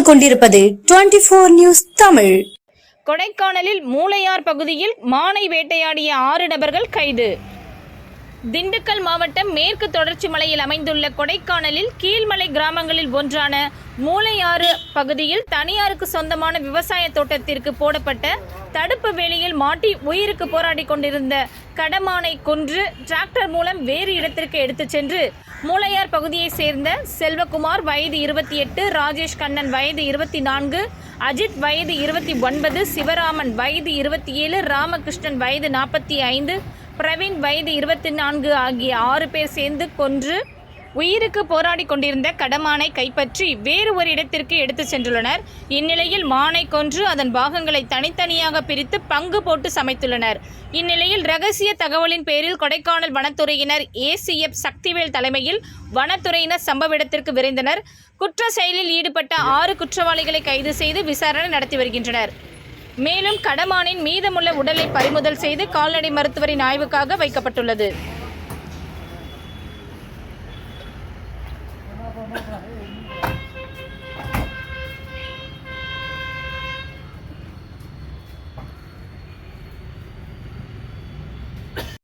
பார்த்துக் கொண்டிருப்பது 24 நியூஸ் தமிழ். கொடைக்கானலில் மூளையார் பகுதியில் மானை வேட்டையாடிய 6 நபர்கள் கைது. திண்டுக்கல் மாவட்டம் மேற்கு தொடர்ச்சி மலையில் அமைந்துள்ள கொடைக்கானலில் கீழ்மலை கிராமங்களில் ஒன்றான மூளையாறு பகுதியில் தனியாருக்கு சொந்தமான விவசாய தோட்டத்திற்கு போடப்பட்ட தடுப்பு வேலியில் மாட்டி உயிருக்கு போராடி கொண்டிருந்த கடமானை கொன்று டிராக்டர் மூலம் வேறு இடத்திற்கு எடுத்துச் சென்று மூளையார் பகுதியைச் சேர்ந்த செல்வகுமார் வயது 28, ராஜேஷ் கண்ணன் வயது 24, அஜித் வயது 29, சிவராமன் வயது 27, ராமகிருஷ்ணன் வயது 45, பிரவீன் வயது 24 ஆகிய 6 பேர் சேர்ந்து கொன்று உயிருக்கு போராடி கொண்டிருந்த கடமானை கைப்பற்றி வேறு ஒரு இடத்திற்கு எடுத்து சென்றுள்ளனர். இந்நிலையில் மானை கொன்று அதன் பாகங்களை தனித்தனியாக பிரித்து பங்கு போட்டு சமைத்துள்ளனர். இந்நிலையில் ரகசிய தகவலின் பேரில் கொடைக்கானல் வனத்துறையினர் ACF சக்திவேல் தலைமையில் வனத்துறையினர் சம்பவ இடத்திற்கு விரைந்தனர். குற்ற செயலில் ஈடுபட்ட 6 குற்றவாளிகளை கைது செய்து விசாரணை நடத்தி வருகின்றனர். மேலும் கடமானின் மீதமுள்ள உடலை பறிமுதல் செய்து கால்நடை மருத்துவரின் ஆய்வுக்காக வைக்கப்பட்டுள்ளது.